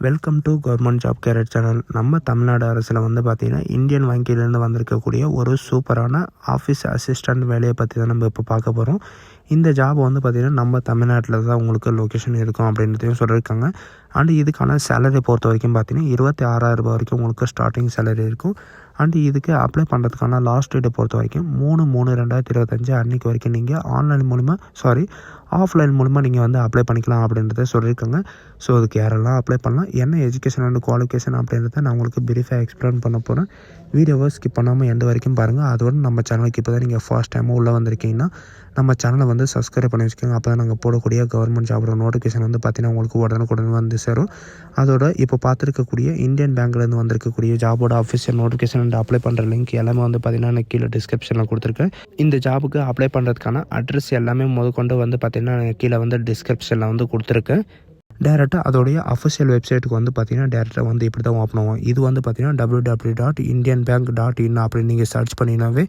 Welcome to government job career channel. நம்ம தமிழ்நாடு அரசில் வந்து பார்த்திங்கன்னா இந்தியன் வங்கியிலேருந்து வந்திருக்கக்கூடிய ஒரு சூப்பரான ஆஃபீஸ் அசிஸ்டண்ட் வேலையை பற்றி தான் நம்ம இப்போ பார்க்க போகிறோம். இந்த ஜாப் வந்து பார்த்திங்கன்னா நம்ம தமிழ்நாட்டில் தான் உங்களுக்கு லொக்கேஷன் இருக்கும் அப்படின்றதையும் சொல்லியிருக்காங்க. அண்ட் இதுக்கான சேலரி பொறுத்த வரைக்கும் பார்த்திங்கன்னா 26,000 வரைக்கும் உங்களுக்கு ஸ்டார்டிங் சேலரி இருக்கும். அண்ட் இதுக்கு அப்ளை பண்ணுறதுக்கான லாஸ்ட் டேட்டை பொறுத்த வரைக்கும் 3/3/2025 அன்றைக்கி வரைக்கும் நீங்கள் ஆஃப்லைன் மூலிமா நீங்கள் வந்து அப்ளை பண்ணிக்கலாம் அப்படின்றத சொல்லியிருக்காங்க. ஸோ அதுக்கு யாரெல்லாம் அப்ளை பண்ணலாம், என்ன எஜுகேஷன் அண்ட் குவாலிஃபிகேஷன் அப்படின்றத நான் உங்களுக்கு பிரீஃபாக எக்ஸ்பிளைன் பண்ண போகிறேன். வீடியோவை ஸ்கிப் பண்ணாமல் எண்டு வரைக்கும் பாருங்கள். அதோடு நம்ம சேனலுக்கு இப்போ தான் நீங்கள் ஃபர்ஸ்ட் டைமாக உள்ளே வந்திருக்கீங்கன்னா நம்ம சேனலை வந்து சப்ஸ்கிரைப் பண்ணி வச்சுக்கோங்க. அப்போ தான் நாங்கள் போடக்கூடிய கவர்மெண்ட் ஜாபோட நோட்டிஃபிகேஷன் வந்து பார்த்திங்கன்னா உங்களுக்கு உடனுக்குடன் வந்து சேரும். அதோட இப்போ பார்த்துருக்கக்கூடிய இந்தியன் பேங்க்லேருந்து வந்திருக்கக்கூடிய ஜாபோட அஃபிஷியல் நோட்டிஃபிகேஷன் அண்ட் அப்ளை பண்ணுற லிங்க் எல்லாமே வந்து பார்த்திங்கன்னா நான் கீழே டிஸ்கிரிப்ஷனில் கொடுத்துருக்கேன். இந்த ஜாபுக்கு அப்ளை பண்ணுறதுக்கான அட்ரஸ் எல்லாமே முதற்கொண்டு வந்து பார்த்திங்கன்னா கீழே வந்து டிஸ்கிரிப்ஷனில் வந்து கொடுத்துருக்கேன். டேரெக்டாக அதோடைய அஃபிஷியல் வெப்சைட்டுக்கு வந்து பார்த்திங்கன்னா டேரெக்டாக வந்து இப்படி தான் ஓப்பன் ஆகும். இது வந்து பார்த்திங்கன்னா www.indianbank.in அப்படின்னு நீங்கள் சர்ச் பண்ணினாவே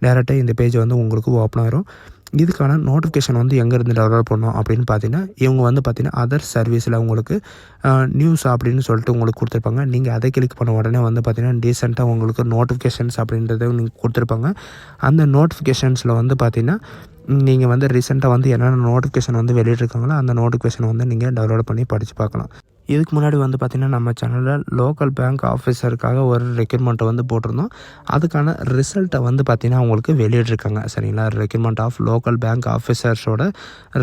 டேரெக்டாக இந்த பேஜ் வந்து உங்களுக்கு ஓப்பன் ஆகிரும். இதுக்கான நோட்டிஃபிகேஷன் வந்து எங்கேருந்து டெவலப் பண்ணோம் அப்படின்னு பார்த்தீங்கன்னா இவங்க வந்து பார்த்திங்கன்னா அதர் சர்வீஸில் உங்களுக்கு நியூஸ் அப்படின்னு சொல்லிட்டு உங்களுக்கு கொடுத்துருப்பாங்க. நீங்கள் அதை கிளிக் பண்ண உடனே வந்து பார்த்திங்கன்னா டீசெண்டாக உங்களுக்கு நோட்டிஃபிகேஷன்ஸ் அப்படின்றத நீங்கள் கொடுத்துருப்பாங்க. அந்த நோட்டிஃபிகேஷன்ஸில் வந்து பார்த்திங்கன்னா நீங்கள் வந்து ரீசெண்டாக வந்து என்னென்ன நோட்டிஃபிகேஷன் வந்து வெளியிட்ருக்காங்களோ அந்த நோட்டிஃபிகேஷன் வந்து நீங்கள் டவுன்லோட் பண்ணி படித்து பார்க்கலாம். இதுக்கு முன்னாடி வந்து பார்த்திங்கன்னா நம்ம சேனலில் லோக்கல் பேங்க் ஆஃபீஸருக்காக ஒரு ரெக்ரூட்மெண்ட்டை வந்து போட்டிருந்தோம். அதுக்கான ரிசல்ட்டை வந்து பார்த்திங்கன்னா உங்களுக்கு வெளியிட்ருக்காங்க. சரிங்களா, ரெக்ரூட்மெண்ட் ஆஃப் லோக்கல் பேங்க் ஆஃபீஸர்ஸோட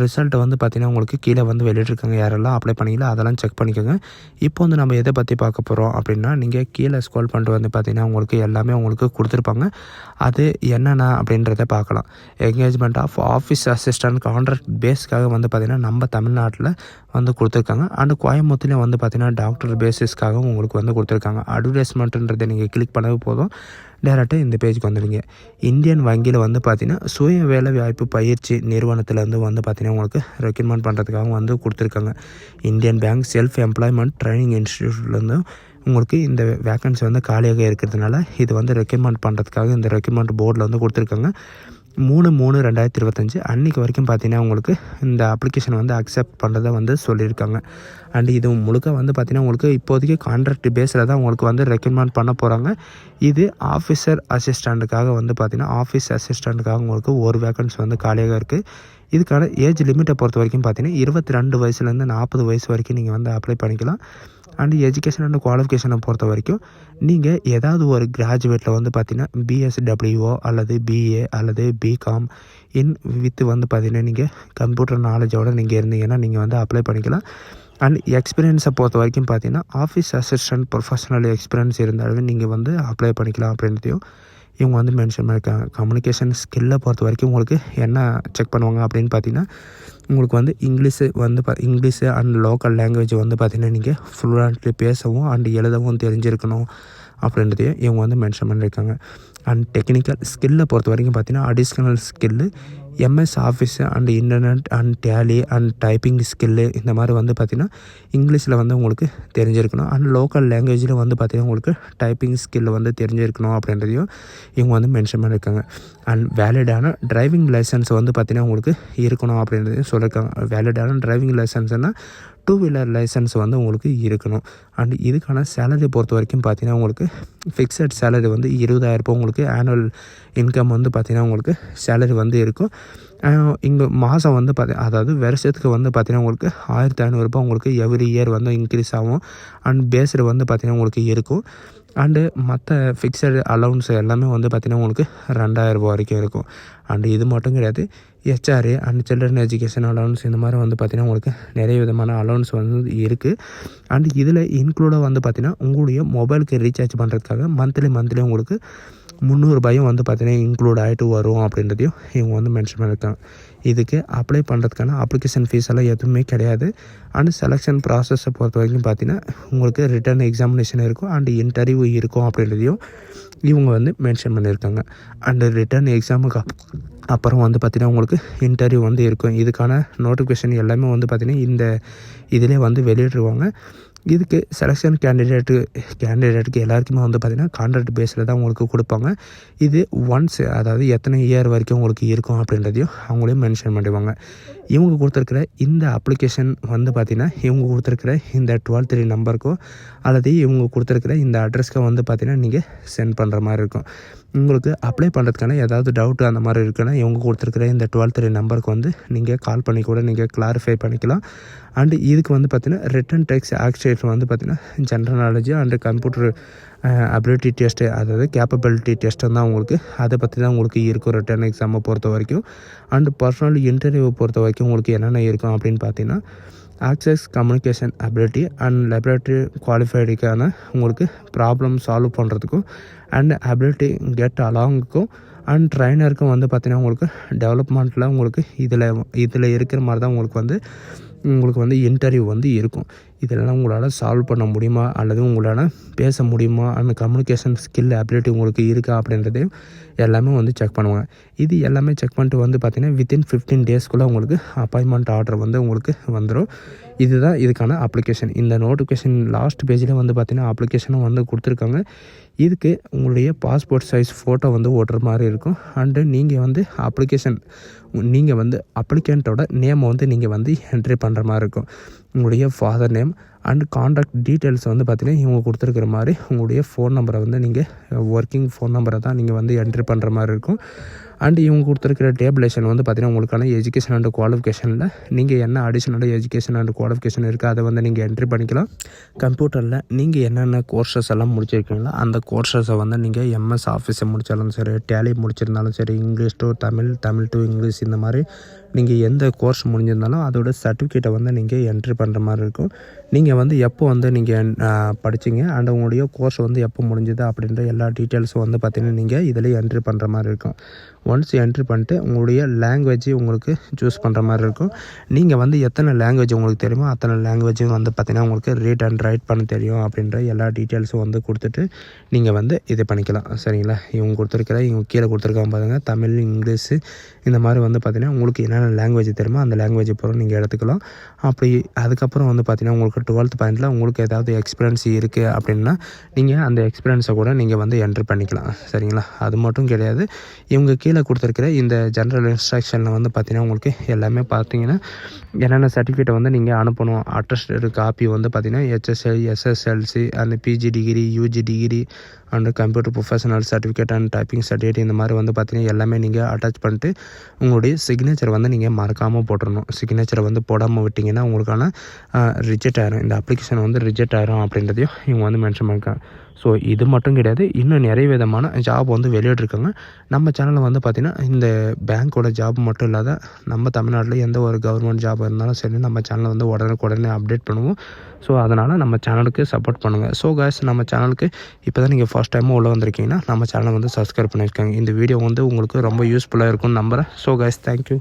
ரிசல்ட்டை வந்து பார்த்திங்கன்னா உங்களுக்கு கீழே வந்து வெளியிட்ருக்காங்க. யாரெல்லாம் அப்ளை பண்ணிங்களோ அதெல்லாம் செக் பண்ணிக்கோங்க. இப்போ வந்து நம்ம எதை பற்றி பார்க்க போகிறோம் அப்படின்னா நீங்கள் கீழே ஸ்க்ரோல் பண்ணிட்டு வந்து பார்த்திங்கன்னா உங்களுக்கு எல்லாமே உங்களுக்கு கொடுத்துருப்பாங்க. அது என்னென்ன அப்படின்றத பார்க்கலாம். Engagement of office assistant contract பேஸ்க்காக வந்து பார்த்திங்கன்னா நம்ம தமிழ்நாட்டில் வந்து கொடுத்துருக்காங்க. அண்டு கோயம்புத்தூர்லேயும் வந்து பார்த்திங்கன்னா டாக்டர் பேசிஸ்க்காகவும் உங்களுக்கு வந்து கொடுத்துருக்காங்க. அட்வர்டைஸ்மெண்ட்டுன்றதை நீங்கள் கிளிக் பண்ணவே போதும், டேரெக்டாக இந்த பேஜுக்கு வந்துடுங்க. இந்தியன் வங்கியில் வந்து பார்த்திங்கன்னா சுய வேலை வாய்ப்பு பயிற்சி நிறுவனத்துலேருந்து வந்து பார்த்திங்கன்னா உங்களுக்கு ரெக்ரூட்மெண்ட் பண்ணுறதுக்காக வந்து கொடுத்துருக்காங்க. Indian Bank self employment training இன்ஸ்டியூட்லேருந்து உங்களுக்கு இந்த வேக்கன்சி வந்து காலியாக இருக்கிறதுனால இது வந்து ரெக்ரூட்மெண்ட் பண்ணுறதுக்காக இந்த ரெக்ரூட்மெண்ட் போர்டில் வந்து கொடுத்துருக்காங்க. 3/3/2025 அன்றைக்கி வரைக்கும் பார்த்திங்கன்னா உங்களுக்கு இந்த அப்ளிகேஷன் வந்து அக்செப்ட் பண்ணுறதை வந்து சொல்லியிருக்காங்க. அண்ட் இது முழுக்க வந்து பார்த்திங்கன்னா உங்களுக்கு இப்போதைக்கு கான்ட்ராக்ட் பேஸில் தான் உங்களுக்கு வந்து ரெக்ரூட்மெண்ட் பண்ண போகிறாங்க. இது ஆஃபீஸர் அசிஸ்டண்ட்டுக்காக வந்து பார்த்திங்கன்னா ஆஃபீஸ் அசிஸ்டண்ட்டுக்காக உங்களுக்கு ஒரு வேக்கன்சி வந்து காலியாக இருக்குது. இதுக்கான ஏஜ் லிமிட்டை பொறுத்த வரைக்கும் பார்த்திங்கன்னா 22 வயசுலேருந்து 40 வயசு வரைக்கும் நீங்கள் வந்து அப்ளை பண்ணிக்கலாம். அண்டு எஜுகேஷன் அண்ட் குவாலிஃபிகேஷனை பொறுத்த வரைக்கும் நீங்கள் ஏதாவது ஒரு கிராஜுவேட்டில் வந்து பார்த்திங்கன்னா BSWO அல்லது BA அல்லது BCom வித் வந்து பார்த்திங்கன்னா நீங்கள் கம்ப்யூட்டர் நாலேஜோடு நீங்கள் இருந்தீங்கன்னா நீங்கள் வந்து அப்ளை பண்ணிக்கலாம். அண்ட் எக்ஸ்பீரியன்ஸை பொறுத்த வரைக்கும் பார்த்திங்கன்னா ஆஃபீஸ் அசிஸ்டன்ட் ப்ரொஃபஷனல் எக்ஸ்பீரியன்ஸ் இருந்தாலும் நீங்கள் வந்து அப்ளை பண்ணிக்கலாம் அப்படின்றதையும் இவங்க வந்து மென்ஷன் பண்ணியிருக்காங்க. கம்யூனிகேஷன் ஸ்கில்லை பொறுத்த வரைக்கும் உங்களுக்கு என்ன செக் பண்ணுவாங்க அப்படின்னு பார்த்தீங்கன்னா உங்களுக்கு வந்து இங்கிலீஷு அண்ட் லோக்கல் லாங்குவேஜ் வந்து பார்த்திங்கன்னா நீங்கள் ஃப்ளூயன்ட்லி பேசவும் அண்ட் எழுதவும் தெரிஞ்சிருக்கணும் அப்படின்றதையும் இவங்க வந்து மென்ஷன் பண்ணியிருக்காங்க. அண்ட் டெக்னிக்கல் ஸ்கில்லை பொறுத்த வரைக்கும் பார்த்திங்கன்னா additional skill MS office and internet and tally and typing skill இந்த மாதிரி வந்து பார்த்திங்கன்னா இங்கிலீஷில் வந்து உங்களுக்கு தெரிஞ்சிருக்கணும். அண்ட் லோக்கல் லாங்குவேஜில் வந்து பார்த்திங்கன்னா உங்களுக்கு டைப்பிங் ஸ்கில் வந்து தெரிஞ்சிருக்கணும் அப்படின்றதையும் இவங்க வந்து மென்ஷன் பண்ணியிருக்காங்க. அண்ட் வேலிடான டிரைவிங் லைசன்ஸ் வந்து பார்த்திங்கன்னா உங்களுக்கு இருக்கணும் அப்படின்றதையும் சொல்லியிருக்காங்க. வேலிடான டிரைவிங் லைசன்ஸ்னால் 2 வீலர் லைசன்ஸ் வந்து உங்களுக்கு இருக்கணும். அண்ட் இதுக்கான சேலரி பொறுத்த வரைக்கும் பார்த்திங்கன்னா உங்களுக்கு ஃபிக்ஸட் சேலரி வந்து 20,000 உங்களுக்கு ஆனுவல் இன்கம் வந்து பார்த்திங்கன்னா உங்களுக்கு சேலரி வந்து இருக்கும். இங்கே மாதம் வந்து அதாவது வருஷத்துக்கு வந்து பார்த்திங்கன்னா உங்களுக்கு 1,500 உங்களுக்கு எவ்ரி இயர் வந்து இன்க்ரீஸ் ஆகும். அண்ட் பேஸ்டு வந்து பார்த்திங்கன்னா உங்களுக்கு இருக்கும். அண்டு மற்ற ஃபிக்ஸட் அலவுன்ஸ் எல்லாமே வந்து பார்த்திங்கன்னா உங்களுக்கு 2,000 வரைக்கும் இருக்கும். அண்டு இது மட்டும் கிடையாது, HRA and children education allowance இந்த மாதிரி வந்து பார்த்திங்கன்னா உங்களுக்கு நிறைய விதமான அலவுன்ஸ் வந்து இருக்குது. அண்ட் இதில் இன்க்ளூடாக வந்து பார்த்திங்கன்னா உங்களுடைய மொபைலுக்கு ரீசார்ஜ் பண்ணுறதுக்காக மந்த்லி உங்களுக்கு 300 வந்து பார்த்திங்கன்னா இன்க்ளூட் ஆகிட்டு வரும் அப்படின்றதையும் இவங்க வந்து மென்ஷன் பண்ணியிருக்காங்க. இதுக்கு அப்ளை பண்ணுறதுக்கான அப்ளிகேஷன் ஃபீஸ் எல்லாம் எதுவுமே கிடையாது. அண்ட் செலெக்ஷன் ப்ராசஸை பொறுத்த வரைக்கும் பார்த்திங்கன்னா உங்களுக்கு ரிட்டன் எக்ஸாமினேஷன் இருக்கும் அண்ட் இன்டர்வியூ இருக்கும் அப்படின்றதையும் இவங்க வந்து மென்ஷன் பண்ணியிருக்காங்க. அண்டு ரிட்டன் எக்ஸாமுக்கு அப்புறம் வந்து பார்த்திங்கன்னா உங்களுக்கு இன்டர்வியூ வந்து இருக்கும். இதுக்கான நோட்டிஃபிகேஷன் எல்லாமே வந்து பார்த்திங்கன்னா இந்த இதிலே வந்து வெளியிடுவாங்க. இதுக்கு செலெக்ஷன் கேண்டிடேட்டுக்கு எல்லாருக்குமே வந்து பார்த்திங்கன்னா கான்ட்ராக்ட் பேஸில் தான் உங்களுக்கு கொடுப்பாங்க. இது ஒன்ஸ் அதாவது எத்தனை இயர் வரைக்கும் உங்களுக்கு இருக்கும் அப்படின்றதையும் அவங்களே மென்ஷன் பண்ணிடுவாங்க. இவங்க கொடுத்துருக்குற இந்த அப்ளிகேஷன் வந்து பார்த்திங்கன்னா இவங்க கொடுத்துருக்குற இந்த 12 நம்பருக்கோ அல்லது இவங்க கொடுத்துருக்குற இந்த அட்ரஸ்க்கோ வந்து பார்த்திங்கன்னா நீங்கள் சென்ட் பண்ணுற மாதிரி இருக்கும். உங்களுக்கு அப்ளை பண்ணுறதுக்கான ஏதாவது டவுட்டு அந்த மாதிரி இருக்குன்னா இவங்க கொடுத்துருக்குற இந்த 12 நம்பருக்கு வந்து நீங்கள் கால் பண்ணி கூட நீங்கள் கிளாரிஃபை பண்ணிக்கலாம். அண்டு இதுக்கு வந்து பார்த்திங்கன்னா ரிட்டன் டெக்ஸ்ட் ஆக்சேட் வந்து பார்த்திங்கன்னா general knowledge and computer ability test, அதாவது கேப்பபிலிட்டி டெஸ்ட்டு தான் உங்களுக்கு அதை பற்றி தான் உங்களுக்கு இருக்கும் ரிட்டன் எக்ஸாமை பொறுத்த வரைக்கும். அண்டு பர்சனல் இன்டர்வியூவை பொறுத்த வரைக்கும் உங்களுக்கு என்னென்ன இருக்கும் அப்படின்னு பார்த்தீங்கன்னா access communication ability and laboratory குவாலிஃபைடுக்கான உங்களுக்கு ப்ராப்ளம் சால்வ் பண்ணுறதுக்கும் அண்ட் அபிலிட்டி கெட் அலாங்குக்கும் அண்ட் ட்ரைனருக்கும் வந்து பார்த்திங்கன்னா உங்களுக்கு டெவலப்மெண்ட்டில் உங்களுக்கு இதில் இருக்கிற மாதிரி தான் உங்களுக்கு வந்து இன்டர்வியூ வந்து இருக்கும். இதெல்லாம் உங்களால் சால்வ் பண்ண முடியுமா அல்லது உங்களால் பேச முடியுமா அந்த கம்யூனிகேஷன் ஸ்கில் அபிலிட்டி உங்களுக்கு இருக்கா அப்படின்றதையும் எல்லாமே வந்து செக் பண்ணுவாங்க. இது எல்லாமே செக் பண்ணிட்டு வந்து பார்த்திங்கன்னா வித்தின் 15 டேஸ்க்குள்ளே உங்களுக்கு அப்பாயின்மெண்ட் ஆர்டர் வந்து உங்களுக்கு வந்துடும். இதுதான் இதுக்கான அப்ளிகேஷன். இந்த நோட்டிஃபிகேஷன் லாஸ்ட் பேஜில் வந்து பார்த்திங்கன்னா அப்ளிகேஷனும் வந்து கொடுத்துருக்காங்க. இதுக்கு உங்களுடைய பாஸ்போர்ட் சைஸ் ஃபோட்டோ வந்து ஓட்டுற மாதிரி இருக்கும். அண்டு நீங்கள் வந்து அப்ளிகண்ட்டோட நேமை வந்து நீங்கள் வந்து என்ட்ரி பண்ணுற மாதிரி இருக்கும். உங்களுடைய father name and contact details வந்து பார்த்திங்கன்னா இவங்க கொடுத்துருக்குற மாதிரி உங்களுடைய ஃபோன் நம்பரை வந்து நீங்கள் ஒர்க்கிங் ஃபோன் நம்பரை தான் நீங்கள் வந்து என்ட்ரி பண்ணுற மாதிரி இருக்கும். அண்ட் இவங்க கொடுத்துருக்கிற டேபிளேஷன் வந்து பார்த்திங்கன்னா உங்களுக்கான எஜுகேஷன் அண்ட் குவாலிஃபிகேஷனில் நீங்கள் என்ன அடிஷ்னல் எஜுகேஷன் அண்ட் குவாலிஃபிகேஷன் இருக்குது அதை வந்து நீங்கள் என்ட்ரி பண்ணிக்கலாம். கம்ப்யூட்டரில் நீங்கள் என்னென்ன கோர்சஸ் எல்லாம் முடிச்சிருக்கீங்களோ அந்த கோர்சஸை வந்து நீங்கள் எம்எஸ் ஆஃபீஸை முடித்தாலும் சரி, டேலி முடிச்சிருந்தாலும் சரி, English to Tamil, Tamil to English, இந்த மாதிரி நீங்கள் எந்த கோர்ஸ் முடிஞ்சிருந்தாலும் அதோட சர்டிஃபிகேட்டை வந்து நீங்கள் என்ட்ரி பண்ணுற மாதிரி இருக்கும். நீங்கள் வந்து எப்போ வந்து நீங்கள் படிச்சிங்க அண்ட் உங்களுடைய கோர்ஸ் வந்து எப்போ முடிஞ்சுது அப்படின்ற எல்லா டீட்டெயில்ஸும் வந்து பார்த்திங்கன்னா நீங்கள் இதில் என்ட்ரி பண்ணுற மாதிரி இருக்கும். ஒன்ஸ் என்ட்ரி பண்ணிட்டு உங்களுடைய லாங்குவேஜ் உங்களுக்கு சூஸ் பண்ணுற மாதிரி இருக்கும். நீங்கள் வந்து எத்தனை லாங்குவேஜ் உங்களுக்கு தெரியுமோ அத்தனை லாங்குவேஜும் வந்து பார்த்திங்கன்னா உங்களுக்கு ரீட் அண்ட் ரைட் பண்ண தெரியும் அப்படின்ற எல்லா டீட்டெயில்ஸும் வந்து கொடுத்துட்டு நீங்கள் வந்து இது பண்ணிக்கலாம். சரிங்களா? இவங்க கீழே கொடுத்துருக்காங்க பாருங்கள், தமிழ், இங்கிலீஷு, இந்த மாதிரி வந்து பார்த்திங்கன்னா உங்களுக்கு என்னென்ன லாங்குவேஜ் தெரியுமோ அந்த லாங்குவேஜ் பூரா நீங்கள் எடுத்துக்கலாம். அப்படி அதுக்கப்புறம் வந்து பார்த்திங்கன்னா உங்களுக்கு 12th பாயிண்டில் உங்களுக்கு ஏதாவது எக்ஸ்பீரியன்ஸ் இருக்குது அப்படின்னா நீங்கள் அந்த எக்ஸ்பீரியன்ஸை கூட நீங்கள் வந்து என்ட்ரி பண்ணிக்கலாம். சரிங்களா? அது மட்டும் கிடையாது, இவங்க கீழே கொடுத்துருக்கிற இந்த ஜென்ரல் இன்ஸ்ட்ரக்ஷனில் வந்து பார்த்திங்கன்னா உங்களுக்கு எல்லாமே பார்த்திங்கன்னா என்னென்ன சர்டிஃபிகேட்டை வந்து நீங்கள் அனுப்பணும், அட்டஸ்டட் காப்பி வந்து பார்த்திங்கன்னா HSL, SSLC and PG degree, UG degree and computer professional certificate and typing certificate, இந்த மாதிரி வந்து பார்த்திங்கன்னா எல்லாமே நீங்கள் அட்டாச் பண்ணிட்டு உங்களுடைய சிக்னேச்சர் வந்து நீங்கள் மறக்காமல் போட்டுடணும். சிக்னேச்சரை வந்து போடாமல் விட்டிங்கன்னா உங்களுக்கான ரிஜெக்ட் ஆயிரும், இந்த அப்ளிகேஷன் வந்து ரிஜெக்ட் ஆயிரும் அப்படின்றதையும் இவங்க வந்து மென்ஷன் பண்ணியிருக்காங்க. ஸோ இது மட்டும் கிடையாது, இன்னும் நிறைய விதமான ஜாப் வந்து வெளியிட்ருக்காங்க. நம்ம சேனலில் வந்து பார்த்திங்கன்னா இந்த பேங்க்கோட ஜாப் மட்டும் இல்லாத நம்ம தமிழ்நாட்டில் எந்த ஒரு கவர்மெண்ட் ஜாப் இருந்தாலும் சரி நம்ம சேனலில் வந்து உடனே அப்டேட் பண்ணுவோம். ஸோ அதனால் நம்ம சேனலுக்கு சப்போர்ட் பண்ணுங்கள். ஸோ காய்ஸ், நம்ம சேனலுக்கு இப்போ தான் நீங்கள் ஃபர்ஸ்ட் டைமாக உள்ளே வந்திருக்கீங்கன்னா நம்ம சேனலை வந்து சப்ஸ்கிரைப் பண்ணியிருக்காங்க. இந்த வீடியோ வந்து உங்களுக்கு ரொம்ப யூஸ்ஃபுல்லாக இருக்கும்னு நம்புகிறேன். So guys, thank you.